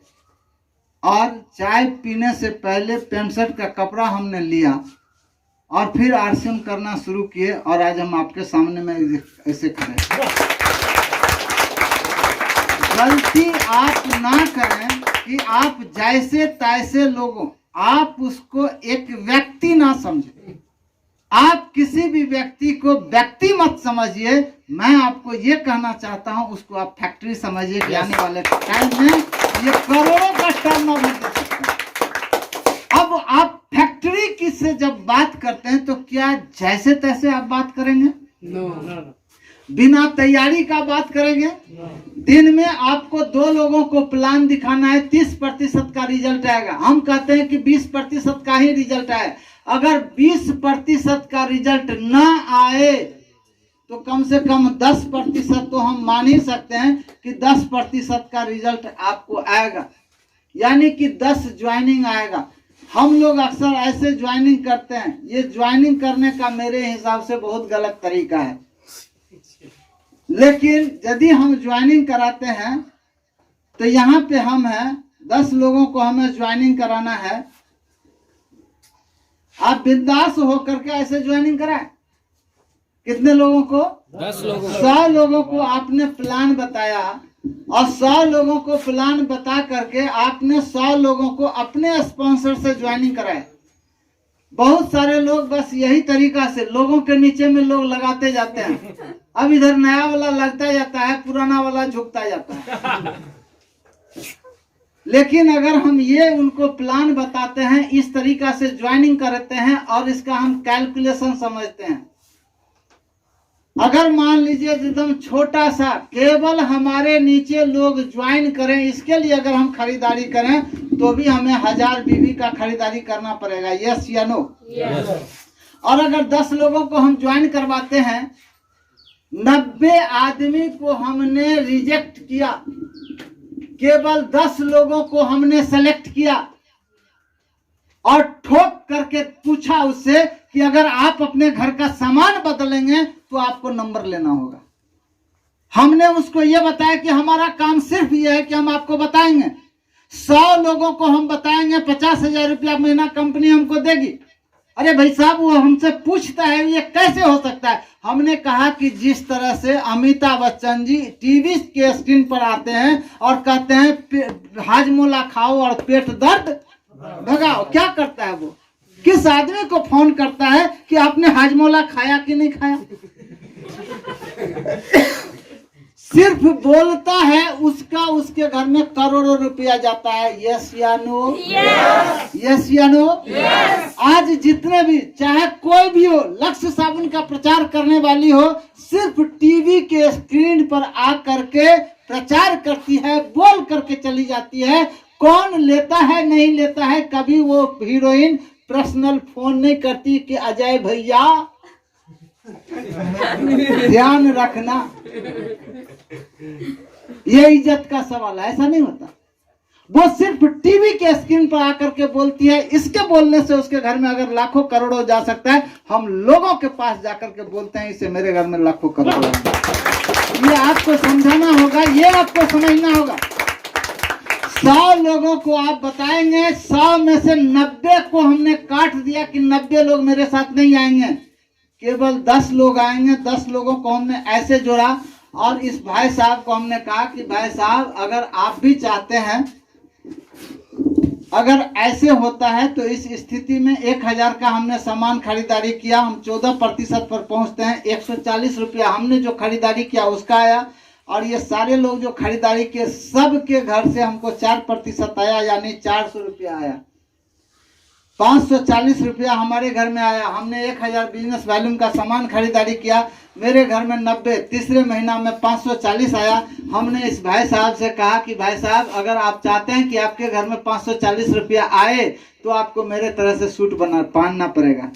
और चाय पीने से पहले पैंट शर्ट का कपड़ा हमने लिया और फिर आरसीएम करना शुरू किए, और आज हम आपके सामने में ऐसे खड़े। गलती आप ना करें कि आप जैसे तैसे लोगों, आप उसको एक व्यक्ति ना समझें। आप किसी भी व्यक्ति को व्यक्ति मत समझिए। मैं आपको ये कहना चाहता हूं, उसको आप फैक्ट्री समझिए कि आने वाले टाइम में ये करोड़ों का टर्नओवर दे सकते हैं। अब आप फैक्ट्री की से जब बात करते हैं तो क्या जैसे तैसे आप बात करेंगे? बिना तैयारी का बात करेंगे? दिन में आपको 2 लोगों को प्लान दिखाना है, 30% का रिजल्ट आएगा। हम कहते हैं कि 20% का ही रिजल्ट आए। अगर 20% का रिजल्ट ना आए तो कम से कम 10% तो हम मान ही सकते हैं कि 10% का रिजल्ट आपको आएगा, यानी कि 10 ज्वाइनिंग आएगा। हम लोग अक्सर ऐसे ज्वाइनिंग करते हैं। ये ज्वाइनिंग करने का मेरे हिसाब से बहुत गलत तरीका है। लेकिन यदि हम ज्वाइनिंग कराते हैं तो यहाँ पे हम हैं, 10 लोगों को हमें ज्वाइनिंग कराना है। आप बिंदास होकर के ऐसे ज्वाइनिंग कराएं। कितने लोगों को? 10 लोगों को। 100 लोगों को आपने प्लान बताया, और 100 लोगों को प्लान बता करके आपने 100 लोगों को अपने स्पॉन्सर से ज्वाइनिंग कराए। बहुत सारे लोग बस यही तरीका से लोगों के नीचे में लोग लगाते जाते हैं। अब इधर नया वाला लगता जाता है, पुराना वाला झुकता जाता है। लेकिन अगर हम ये उनको प्लान बताते हैं, इस तरीका से ज्वाइनिंग करते हैं और इसका हम कैलकुलेशन समझते हैं, अगर मान लीजिए एकदम छोटा सा केवल हमारे नीचे लोग ज्वाइन करें, इसके लिए अगर हम खरीदारी करें तो भी हमें 1000 बीबी का खरीदारी करना पड़ेगा, यस या नो? और अगर 10 लोगों को हम ज्वाइन करवाते हैं, 90 आदमी को हमने रिजेक्ट किया, केवल 10 लोगों को हमने सेलेक्ट किया और ठोक करके पूछा उससे कि अगर आप अपने घर का सामान बदलेंगे तो आपको नंबर लेना होगा। हमने उसको यह बताया कि हमारा काम सिर्फ यह है कि हम आपको बताएंगे, 100 लोगों को हम बताएंगे, 50,000 रुपया महीना कंपनी हमको देगी। अरे भाई साहब, वो हमसे पूछता है ये कैसे हो सकता है? हमने कहा कि जिस तरह से अमिताभ बच्चन जी टीवी के स्क्रीन पर आते हैं और कहते हैं हाजमोला खाओ और पेट दर्द भगाओ, क्या करता है वो? किस आदमी को फोन करता है कि आपने हाजमोला खाया कि नहीं खाया? सिर्फ बोलता है, उसका उसके घर में करोड़ों रुपया जाता है, यस या नो? यस या नो? आज जितने भी, चाहे कोई भी हो, लक्ष्य साबुन का प्रचार करने वाली हो, सिर्फ टीवी के स्क्रीन पर आ करके प्रचार करती है, बोल करके चली जाती है। कौन लेता है नहीं लेता है, कभी वो हीरोइन पर्सनल फोन नहीं करती कि अजय भैया ध्यान रखना। ये इज्जत का सवाल है, ऐसा नहीं होता। वो सिर्फ टीवी के स्क्रीन पर आकर के बोलती है। इसके बोलने से उसके घर में अगर लाखों करोड़ों जा सकता है, हम लोगों के पास जाकर के बोलते हैं इससे मेरे घर में लाखों करोड़ों। ये आपको समझाना होगा, ये आपको समझना होगा। 100 लोगों को आप बताएंगे, 100 में से 90 को हमने काट दिया कि 90 लोग मेरे साथ नहीं आएंगे, केवल 10 लोग आएंगे। 10 लोगों को हमने ऐसे जोड़ा और इस भाई साहब को हमने कहा कि भाई साहब, अगर आप भी चाहते हैं, अगर ऐसे होता है तो इस स्थिति में 1000 का हमने सामान खरीदारी किया, हम 14% पर पहुंचते हैं। 140 रुपया हमने जो खरीदारी किया उसका आया, और ये सारे लोग जो खरीदारी किए सबके घर से हमको 4% आया, यानी 400 रुपया आया। 540 रुपया हमारे घर में आया। हमने 1000 बिजनेस वॉल्यूम का सामान खरीदारी किया, मेरे घर में 90, तीसरे महीना में 540 आया। हमने इस भाई साहब से कहा कि भाई साहब, अगर आप चाहते हैं कि आपके घर में 540 रुपया आए तो आपको मेरे तरह से सूट पहनना पड़ेगा।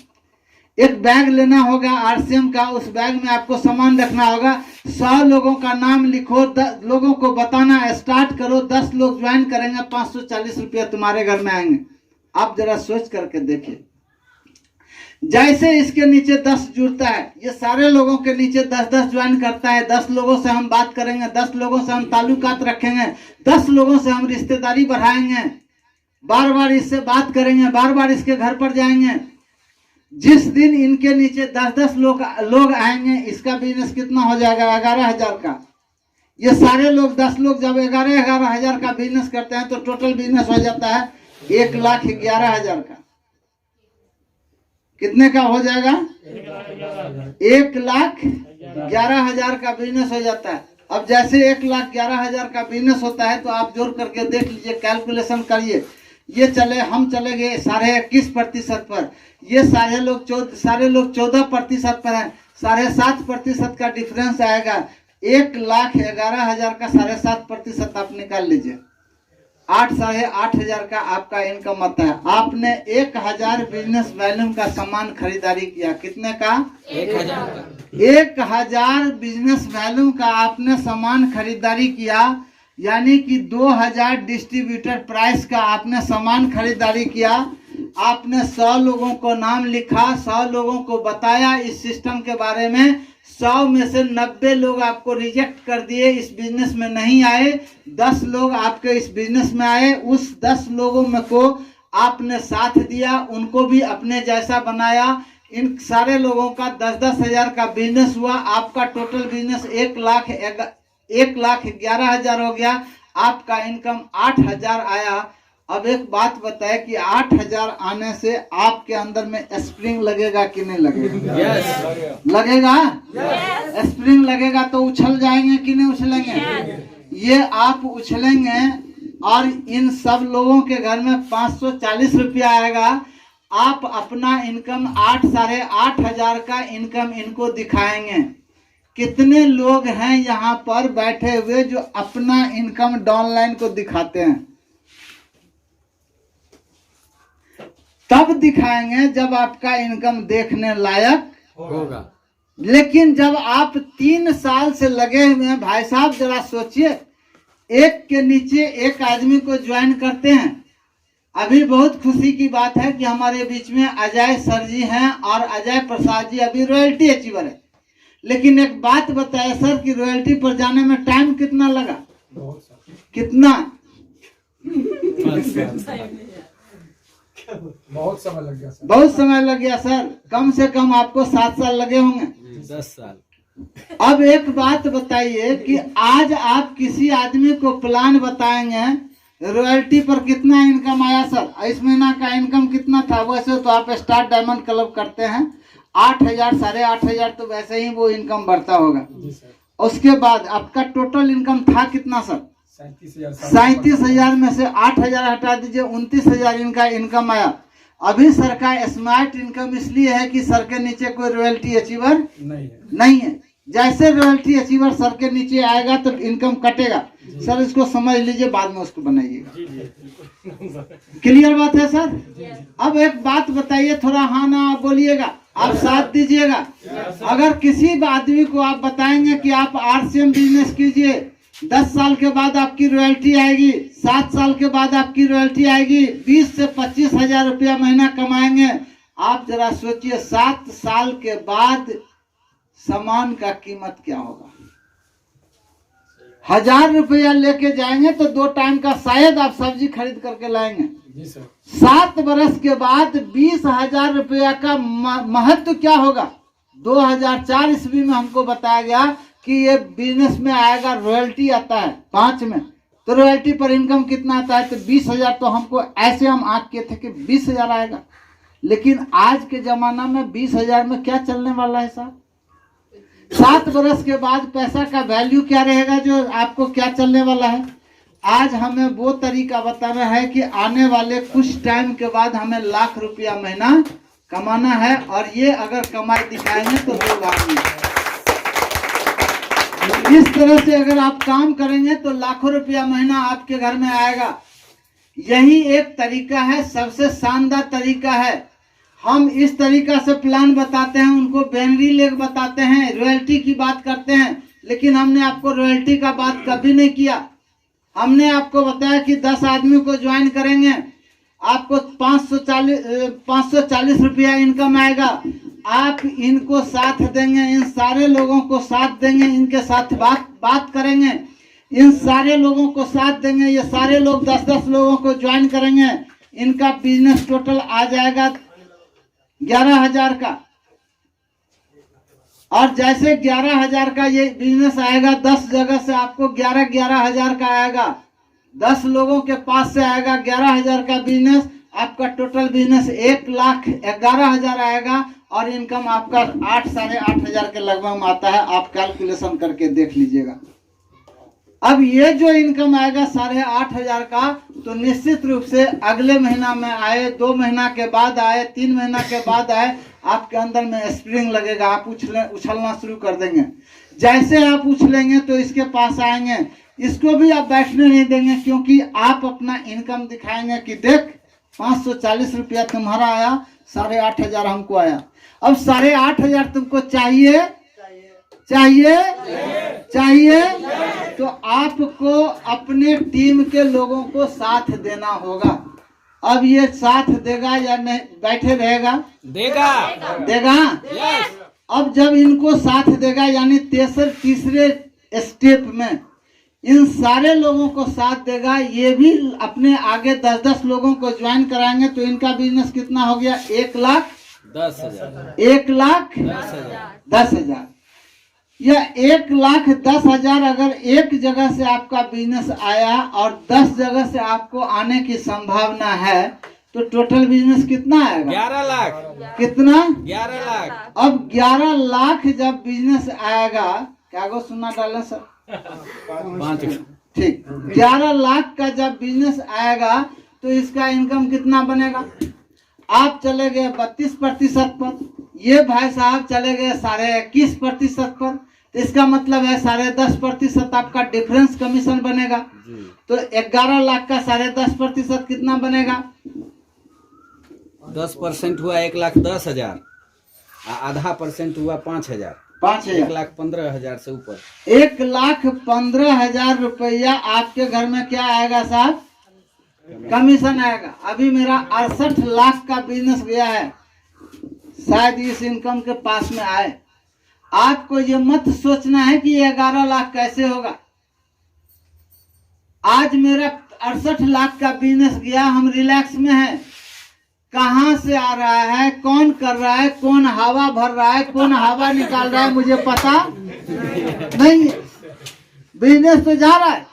एक बैग लेना होगा आरसीएम का, उस बैग में आपको सामान रखना होगा। 100 लोगों का नाम लिखो, 10 लोगों को बताना स्टार्ट करो, 10 लोग ज्वाइन करेंगे, 540 रुपया तुम्हारे घर में आएंगे। आप जरा सोच करके देखिए, जैसे इसके नीचे 10 जुड़ता है, ये सारे लोगों के नीचे 10-10 ज्वाइन करता है। 10 लोगों से हम बात करेंगे, 10 लोगों से हम ताल्लुकात रखेंगे, 10 लोगों से हम रिश्तेदारी बढ़ाएंगे, बार बार इससे बात करेंगे, बार बार इसके घर पर जाएंगे। जिस दिन इनके नीचे 10-10 लोग आएंगे, इसका बिजनेस कितना हो जाएगा? 11,000 का। ये सारे लोग 10 लोग जब 11,000 का बिजनेस करते हैं तो टोटल बिजनेस हो जाता है 1,11,000 का। कितने का हो जाएगा? 1,11,000 का बिजनेस हो जाता है। अब जैसे 1,11,000 का बिजनेस होता है तो आप जोड़ करके देख लीजिए, कैलकुलेशन करिए। ये चले, हम चले गए 21.5% पर, ये सारे लोग 14% पर है, 7.5% का डिफरेंस आएगा। 1,11,000 का 7.5% आप निकाल लीजिए, 8,500 का आपका इनकम आता है। आपने 1,000 बिजनेस वॉल्यूम का सामान खरीदारी किया, कितने का? 1,000 बिजनेस वॉल्यूम का आपने सामान खरीदारी किया, यानी कि 2,000 डिस्ट्रीब्यूटर प्राइस का आपने सामान खरीदारी किया। आपने 100 लोगों को नाम लिखा, 100 लोगों को बताया इस सिस्टम के बारे में। 100 में से 90 लोग आपको रिजेक्ट कर दिए, इस बिजनेस में नहीं आए। 10 लोग आपके इस बिजनेस में आए। उस 10 लोगों में को आपने साथ दिया, उनको भी अपने जैसा बनाया। इन सारे लोगों का 10-10 हजार का बिजनेस हुआ। आपका टोटल बिजनेस 1,11,000 हो गया। आपका इनकम 8,000 आया। अब एक बात बताए कि 8,000 आने से आपके अंदर में स्प्रिंग लगेगा कि नहीं लगेगा? लगेगा। स्प्रिंग लगेगा तो उछल जाएंगे कि नहीं उछलेंगे? ये आप उछलेंगे और इन सब लोगों के घर में 540 रुपया आएगा। आप अपना इनकम 8 साढ़े 8,000 का इनकम इनको दिखाएंगे। कितने लोग हैं यहाँ पर बैठे हुए जो अपना इनकम डाउनलाइन को दिखाते हैं? तब दिखाएंगे जब आपका इनकम देखने लायक होगा। लेकिन जब आप 3 साल से लगे हुए हैं, भाई साहब जरा सोचिए, एक के नीचे एक आदमी को ज्वाइन करते हैं। अभी बहुत खुशी की बात है कि हमारे बीच में अजय सर जी हैं और अजय प्रसाद जी अभी रॉयल्टी अचीवर है। लेकिन एक बात बताए सर कि रॉयल्टी पर जाने में टाइम कितना लगा? कितना? बहुत समय लग गया सर। बहुत समय लग गया सर। कम से कम आपको 7 साल लगे होंगे। 10 साल। अब एक बात बताइए कि आज आप किसी आदमी को प्लान बताएंगे रॉयल्टी पर कितना इनकम आया सर, इस महीना का इनकम कितना था? वैसे तो आप स्टार डायमंड क्लब करते हैं, 8,000 साढ़े 8,000 तो वैसे ही वो इनकम बढ़ता होगा। उसके बाद आपका टोटल इनकम था कितना सर? 37,000 में से 8,000 हटा दीजिए, 29,000 इनका इनकम आया। अभी सर का स्मार्ट इनकम इसलिए है कि सर के नीचे कोई रॉयल्टी अचीवर नहीं है। जैसे रॉयल्टी अचीवर सर के नीचे आएगा तो इनकम कटेगा। सर इसको समझ लीजिए, बाद में उसको बनाइएगा। क्लियर बात है सर? अब एक बात बताइए, थोड़ा हाँ ना बोलिएगा, आप साथ दीजिएगा। अगर किसी आदमी को आप बताएंगे कि आप RCM बिजनेस कीजिए, 10 साल के बाद आपकी रॉयल्टी आएगी, 7 साल के बाद आपकी रॉयल्टी आएगी, 20 से 25,000 रुपया महीना कमाएंगे। आप जरा सोचिए 7 साल के बाद सामान का कीमत क्या होगा? 1,000 रुपया लेके जाएंगे तो 2 टाइम का शायद आप सब्जी खरीद करके लाएंगे। 7 बरस के बाद 20,000 रुपया का महत्व क्या होगा? 2004 ईस्वी में हमको बताया गया कि ये बिजनेस में आएगा, रॉयल्टी आता है 5 में, तो रॉयल्टी पर इनकम कितना आता है? तो 20,000। तो हमको ऐसे हम आंक किए थे कि 20,000 आएगा। लेकिन आज के जमाना में 20,000 में क्या चलने वाला है साहब? 7 बरस के बाद पैसा का वैल्यू क्या रहेगा, जो आपको क्या चलने वाला है? आज हमें वो तरीका बताना है कि आने वाले कुछ टाइम के बाद हमें लाख रुपया महीना कमाना है, और ये अगर कमाई दिखाएंगे तो लोग आएंगे। इस तरह से अगर आप काम करेंगे तो लाखों रुपया महीना आपके घर में आएगा। यही एक तरीका है, सबसे शानदार तरीका है। हम इस तरीका से प्लान बताते हैं, उनको बैनरी लेग बताते हैं, रॉयल्टी की बात करते हैं, लेकिन हमने आपको रॉयल्टी का बात कभी नहीं किया। हमने आपको बताया कि 10 आदमी को ज्वाइन करेंगे, आपको 540 रुपया इनकम आएगा। आप इनको साथ देंगे, इन सारे लोगों को साथ देंगे, इनके साथ बात करेंगे, इन सारे लोगों को साथ देंगे, ये सारे लोग 10-10 लोगों को ज्वाइन करेंगे। इनका बिजनेस टोटल आ जाएगा 11,000 का। और जैसे 11,000 का ये बिजनेस आएगा, 10 जगह से आपको 11,000 का आएगा। 10 लोगों के पास से आएगा 11,000 का बिजनेस। आपका टोटल बिजनेस 1,11,000 आएगा, और इनकम आपका 8 साढ़े 8,000 के लगभग आता है। आप कैलकुलेशन करके देख लीजिएगा। अब ये जो इनकम आएगा 8,500 का, तो निश्चित रूप से अगले महीना में आए, 2 महीना के बाद आए, 3 महीना के बाद आए, आपके अंदर में स्प्रिंग लगेगा। आप उछलना शुरू कर देंगे। जैसे आप उछलेंगे तो इसके पास आएंगे, इसको भी आप बैठने नहीं देंगे, क्योंकि आप अपना इनकम दिखाएंगे कि देख 540 रुपया तुम्हारा आया, 8,500 हमको आया। अब 8,500 तुमको चाहिए तो आपको अपने टीम के लोगों को साथ देना होगा। अब ये साथ देगा या नहीं? बैठे रहेगा? देगा। अब जब इनको साथ देगा, यानी तीसरे स्टेप में इन सारे लोगों को साथ देगा, ये भी अपने आगे 10-10 लोगों को ज्वाइन कराएंगे, तो इनका बिजनेस कितना हो गया? 1,10,000। 1,10,000 या 1,10,000 अगर एक जगह से आपका बिजनेस आया और 10 जगह से आपको आने की संभावना है, तो टोटल बिजनेस कितना आएगा? 11 लाख। कितना? 11 लाख। अब 11 लाख जब बिजनेस आएगा, क्या गो सुना डालें सर? ठीक, 11 लाख का जब बिजनेस आएगा तो इसका इनकम कितना बनेगा? आप चले गए 32% पर, ये भाई साहब चले गए 21.5% पर, तो इसका मतलब है 10.5% आपका डिफरेंस कमीशन बनेगा। तो 11 लाख का 10.5% कितना बनेगा? 10% हुआ 1,10,000, आधा % हुआ 5,000, 5,000, 1,15,000 से ऊपर 1,15,000 रुपया आपके घर में क्या आएगा साहब? कमीशन आएगा। अभी मेरा 68 लाख का बिजनेस गया है, शायद इस इनकम के पास में आए। आपको ये मत सोचना है कि ये 11 लाख कैसे होगा। आज मेरा 68 लाख का बिजनेस गया, हम रिलैक्स में हैं। कहां से आ रहा है, कौन कर रहा है, कौन हवा भर रहा है, कौन हवा निकाल रहा है, मुझे पता नहीं है। बिजनेस तो जा रहा है।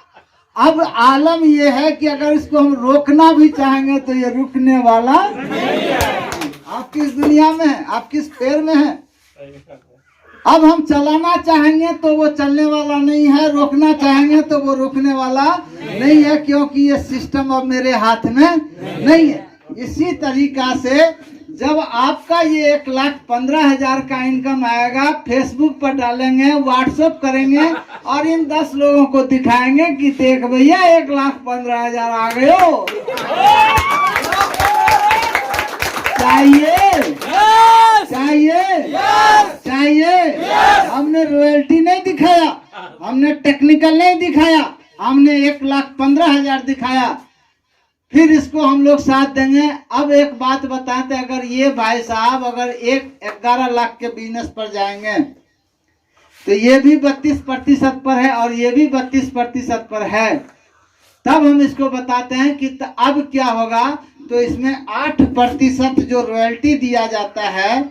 अब आलम यह है कि अगर इसको हम रोकना भी चाहेंगे तो ये रुकने वाला आप किस दुनिया में है, आप किस पैर में है। अब हम चलाना चाहेंगे तो वो चलने वाला नहीं है, रोकना चाहेंगे तो वो रोकने वाला नहीं है, क्योंकि ये सिस्टम अब मेरे हाथ में नहीं है। इसी तरीका से जब आपका ये 1,15,000 का इनकम आएगा, फेसबुक पर डालेंगे, व्हाट्सएप करेंगे और इन 10 लोगों को दिखाएंगे कि देख भैया 1,15,000 आ गए हो। चाहिए चाहिए चाहिए। हमने रॉयल्टी नहीं दिखाया, हमने टेक्निकल नहीं दिखाया, हमने 1,15,000 दिखाया, फिर इसको हम लोग साथ देंगे। अब एक बात बताते, अगर ये भाई साहब अगर 11 लाख के बिजनेस पर जाएंगे तो ये भी 32% पर है और ये भी 32% पर है, तब हम इसको बताते हैं कि अब क्या होगा। तो इसमें 8% जो रॉयल्टी दिया जाता है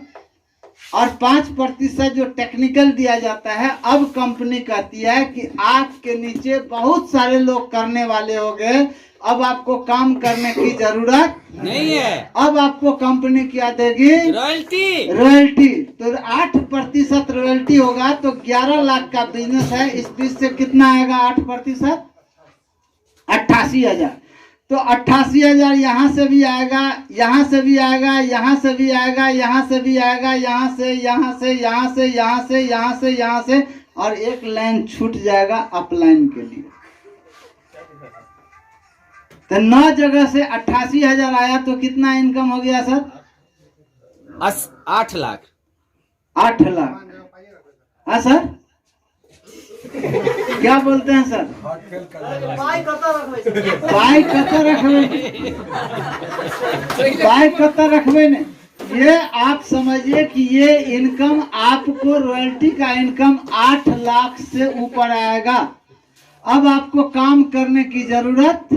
और 5% जो टेक्निकल दिया जाता है। अब कंपनी कहती है कि आपके नीचे बहुत सारे लोग करने वाले हो गए, अब आपको काम करने की जरूरत नहीं है। अब आपको कंपनी क्या देगी? रॉयल्टी। रॉयल्टी। तो 8% रॉयल्टी होगा तो 11 लाख का बिजनेस है, इस बीच से कितना आएगा? 8%, 88,000। तो 88,000 यहाँ से भी आएगा, यहाँ से भी आएगा, यहाँ से भी आएगा, यहाँ से भी आएगा, यहाँ से, यहाँ से, यहाँ से, यहाँ से, यहाँ से, यहाँ से, और एक लाइन छूट जाएगा अपलाइन के लिए। तो 9 जगह से 88,000 आया तो कितना इनकम हो गया सर? 8 लाख। 8 लाख। हाँ सर, क्या बोलते हैं सर? बाइक कतर रखबे ने। ये आप समझिए कि ये इनकम आपको रॉयल्टी का इनकम 8 लाख से ऊपर आएगा। अब आपको काम करने की जरूरत,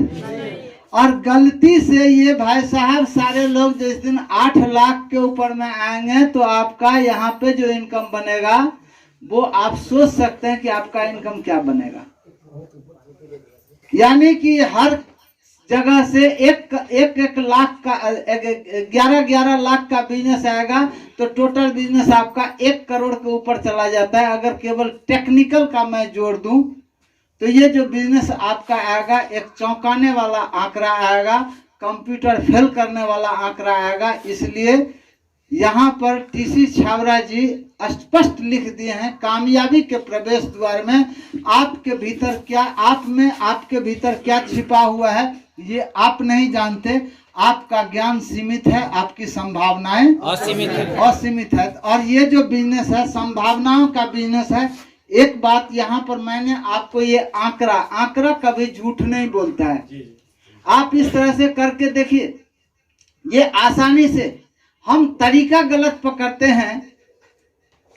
और गलती से ये भाई साहब सारे लोग जिस दिन 8 लाख के ऊपर में आएंगे तो आपका यहाँ पे जो इनकम बनेगा वो आप सोच सकते हैं कि आपका इनकम क्या बनेगा। यानी कि हर जगह से एक लाख का 11 लाख का बिजनेस आएगा तो टोटल बिजनेस आपका 1 करोड़ के ऊपर चला जाता है। अगर केवल टेक्निकल का मैं जोड़ दूं तो ये जो बिजनेस आपका आएगा एक चौंकाने वाला आंकड़ा आएगा, कंप्यूटर फेल करने वाला आंकड़ा आएगा। इसलिए यहाँ पर टीसी छाबरा जी स्पष्ट लिख दिए हैं, कामयाबी के प्रवेश द्वार में आपके भीतर क्या, आप में आपके भीतर क्या छिपा हुआ है ये आप नहीं जानते। आपका ज्ञान सीमित है, आपकी संभावनाएं असीमित है। और ये जो बिजनेस है संभावनाओं का बिजनेस है। एक बात यहाँ पर मैंने आपको ये आंकड़ा कभी झूठ नहीं बोलता है। आप इस तरह से करके देखिए, ये आसानी से हम तरीका गलत पकड़ते हैं,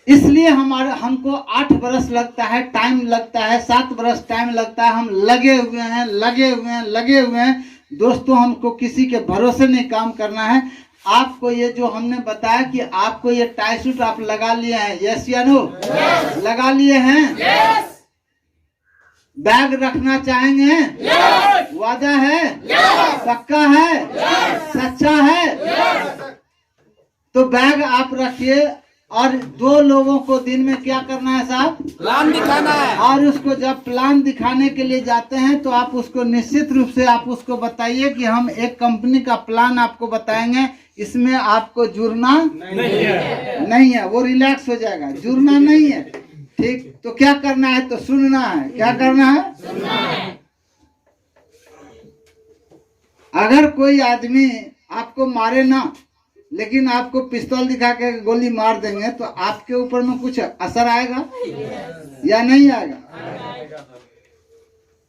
इसलिए हमको 8 बरस लगता है, टाइम लगता है, 7 बरस टाइम लगता है। हम लगे हुए हैं दोस्तों। हमको किसी के भरोसे नहीं काम करना है। आपको ये जो हमने बताया कि आपको ये टाई सूट आप लगा लिए हैं, यस या नो? लगा लिए हैं? बैग रखना चाहेंगे? वादा है? पक्का है? सच्चा है? तो बैग आप रखिए और 2 लोगों को दिन में क्या करना है साहब? प्लान दिखाना है। और उसको जब प्लान दिखाने के लिए जाते हैं तो आप उसको निश्चित रूप से आप उसको बताइए कि हम एक कंपनी का प्लान आपको बताएंगे, इसमें आपको जुड़ना नहीं है। वो रिलैक्स हो जाएगा, जुड़ना नहीं है। ठीक, तो क्या करना है? तो सुनना है। क्या करना है? अगर कोई आदमी आपको मारे ना, लेकिन आपको पिस्तौल दिखा के गोली मार देंगे तो आपके ऊपर में कुछ असर आएगा या नहीं आएगा?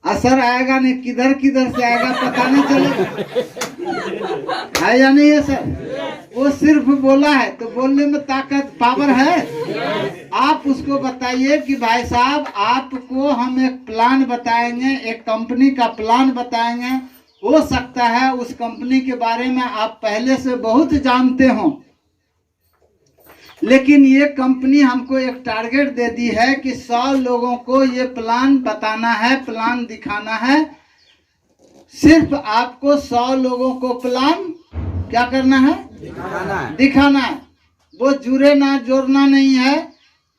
असर आएगा नहीं, किधर किधर से आएगा पता नहीं चलेगा, है या नहीं है सर? वो सिर्फ बोला है, तो बोलने में ताकत पावर है। आप उसको बताइए कि भाई साहब आपको हम एक प्लान बताएंगे, एक कंपनी का प्लान बताएंगे। हो सकता है उस कंपनी के बारे में आप पहले से बहुत जानते हो, लेकिन ये कंपनी हमको एक टारगेट दे दी है कि 100 लोगों को ये प्लान बताना है, प्लान दिखाना है। सिर्फ आपको 100 लोगों को प्लान क्या करना है? दिखाना है। वो जुड़े ना जोड़ना नहीं है,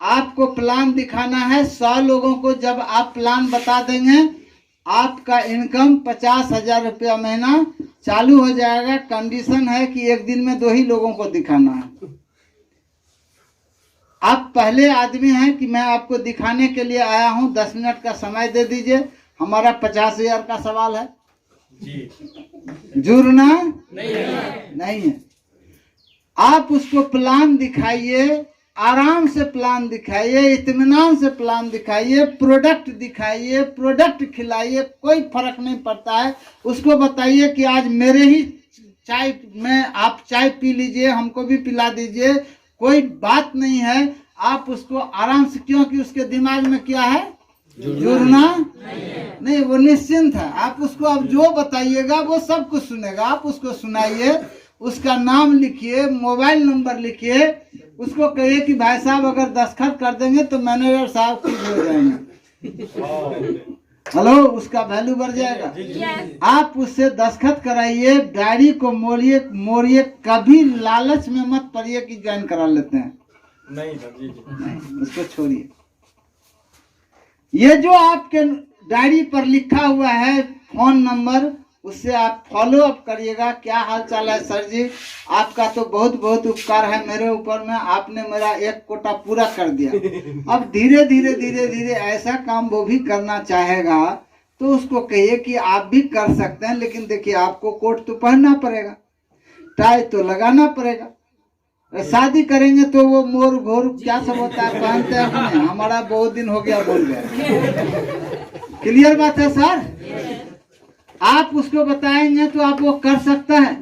आपको प्लान दिखाना है। 100 लोगों को जब आप प्लान बता देंगे, आपका इनकम 50,000 रुपया महीना चालू हो जाएगा। कंडीशन है कि एक दिन में 2 ही लोगों को दिखाना है। आप पहले आदमी हैं कि मैं आपको दिखाने के लिए आया हूं, 10 मिनट का समय दे दीजिए। हमारा 50,000 का सवाल है जी। जुड़ना नहीं है। आप उसको प्लान दिखाइए, आराम से प्लान दिखाइए, इत्मीनान से प्लान दिखाइए, प्रोडक्ट दिखाइए, प्रोडक्ट खिलाइए, कोई फर्क नहीं पड़ता है। उसको बताइए कि आज मेरे ही चाय में आप चाय पी लीजिए, हमको भी पिला दीजिए, कोई बात नहीं है। आप उसको आराम से, क्योंकि उसके दिमाग में क्या है? जुड़ना नहीं, वो निश्चिंत है। आप उसको अब जो बताइएगा वो सब कुछ सुनेगा। आप उसको सुनाइए, उसका नाम लिखिए, मोबाइल नंबर लिखिए, उसको कहिए कि भाई साहब अगर दस्तखत कर देंगे तो मैनेजर साहब खुश हो जाएंगे। हेलो, उसका वैल्यू बढ़ जाएगा। आप उससे दस्तखत कराइए, डायरी को मोड़िए। कभी लालच में मत पड़िए कि ज्वाइन करा लेते हैं, नहीं, उसको छोड़िए। ये जो आपके डायरी पर लिखा हुआ है फोन नंबर, उससे आप फॉलो अप करिएगा। क्या हाल चाल है सर जी? आपका तो बहुत बहुत उपकार है मेरे ऊपर में, आपने मेरा एक कोटा पूरा कर दिया। अब धीरे धीरे ऐसा काम वो भी करना चाहेगा तो उसको कहिए कि आप भी कर सकते हैं, लेकिन देखिए आपको कोट तो पहनना पड़ेगा, टाई तो लगाना पड़ेगा। शादी करेंगे तो वो मोर घोर क्या सब होता है पहनते हैं कि नहीं? हमारा बहुत दिन हो गया बोल गया। क्लियर बात है सर? आप उसको बताएंगे तो आप वो कर सकता है।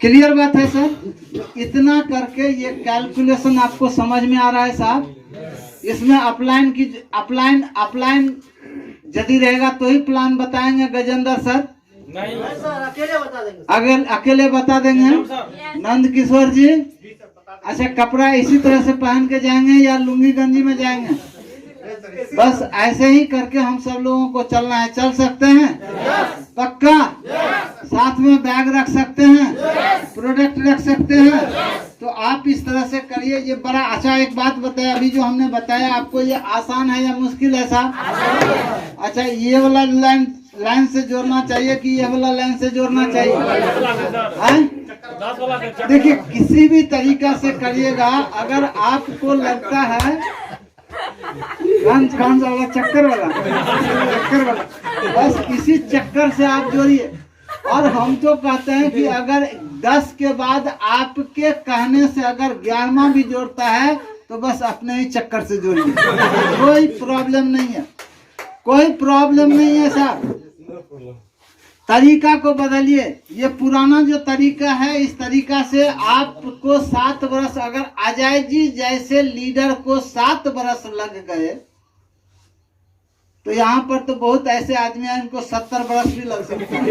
क्लियर बात है सर? तो इतना करके ये कैलकुलेशन आपको समझ में आ रहा है साहब? इसमें अपलाइन यदि रहेगा तो ही प्लान बताएंगे गजेंद्र सर? नहीं सर, अकेले बता देंगे। अगर अकेले बता देंगे नंद किशोर जी? अच्छा, कपड़ा इसी तरह से पहन के जाएंगे या लुंगी गंजी में जाएंगे? बस ऐसे ही करके हम सब लोगों को चलना है। चल सकते हैं? पक्का? साथ में बैग रख सकते हैं, प्रोडक्ट रख सकते हैं। तो आप इस तरह से करिए। ये बड़ा अच्छा एक बात बताया, अभी जो हमने बताया आपको, ये आसान है या मुश्किल है साहब? अच्छा, ये वाला लाइन से जोड़ना चाहिए कि ये वाला लाइन से जोड़ना चाहिए? देखिए, किसी भी तरीका से करिएगा। अगर आपको लगता है कौन सा वाला चक्कर वाला बस इसी चक्कर से आप जोड़िए। और हम तो कहते हैं कि अगर 10 के बाद आपके कहने से अगर 11वां भी जोड़ता है तो बस अपने ही चक्कर से जोड़िए, कोई प्रॉब्लम नहीं है, कोई प्रॉब्लम नहीं है साहब। तरीका को बदलिए। ये पुराना जो तरीका है, इस तरीका से आपको 7 वर्ष, अगर अजय जी जैसे लीडर को 7 वर्ष लग गए तो यहाँ पर तो बहुत ऐसे आदमी हैं इनको 70 वर्ष भी लग सकते हैं,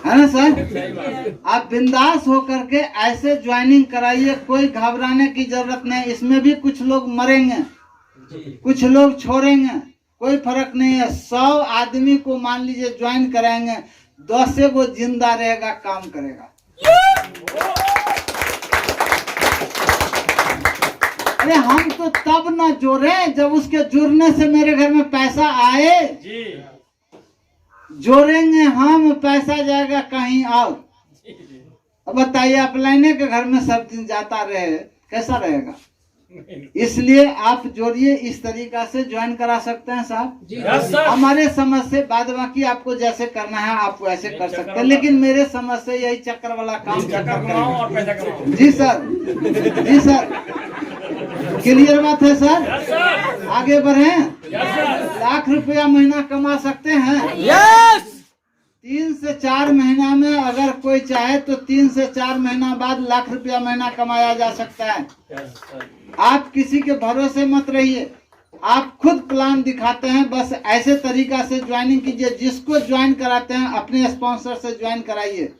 है ना सर? आप बिंदास होकर के ऐसे ज्वाइनिंग कराइए, कोई घबराने की जरूरत नहीं। इसमें भी कुछ लोग मरेंगे, कुछ लोग छोड़ेंगे, कोई फर्क नहीं है। 100 आदमी को मान लीजिए ज्वाइन कराएंगे, 10 से वो जिंदा रहेगा, काम करेगा। अरे हम तो तब ना जोड़े जब उसके जुड़ने से मेरे घर में पैसा आए। जी जोड़ेंगे हम, पैसा जाएगा कहीं और। अब बताइए, अपलाइने के घर में सब दिन जाता रहे, कैसा रहेगा? इसलिए आप जोड़िए, इस तरीका से ज्वाइन करा सकते हैं साहब। Yes sir. हमारे समझ से बाद बाकी आपको जैसे करना है आप वैसे कर सकते हैं, लेकिन मेरे समझ से यही चक्कर वाला काम चक्कर बनाओ और पैसा कमाओ। जी सर, जी सर, क्लियर बात है सर। Yes sir. आगे बढ़े। Yes sir. लाख रुपया महीना कमा सकते हैं। यस 3 से 4 महीना में अगर कोई चाहे तो 3 से 4 महीना बाद लाख रुपया महीना कमाया जा सकता है। Yes sir. आप किसी के भरोसे मत रहिए, आप खुद प्लान दिखाते हैं, बस ऐसे तरीका से ज्वाइनिंग कीजिए। जिसको ज्वाइन कराते हैं अपने स्पॉन्सर से ज्वाइन कराइए,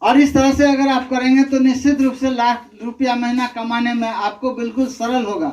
और इस तरह से अगर आप करेंगे तो निश्चित रूप से लाख रुपया महीना कमाने में आपको बिल्कुल सरल होगा।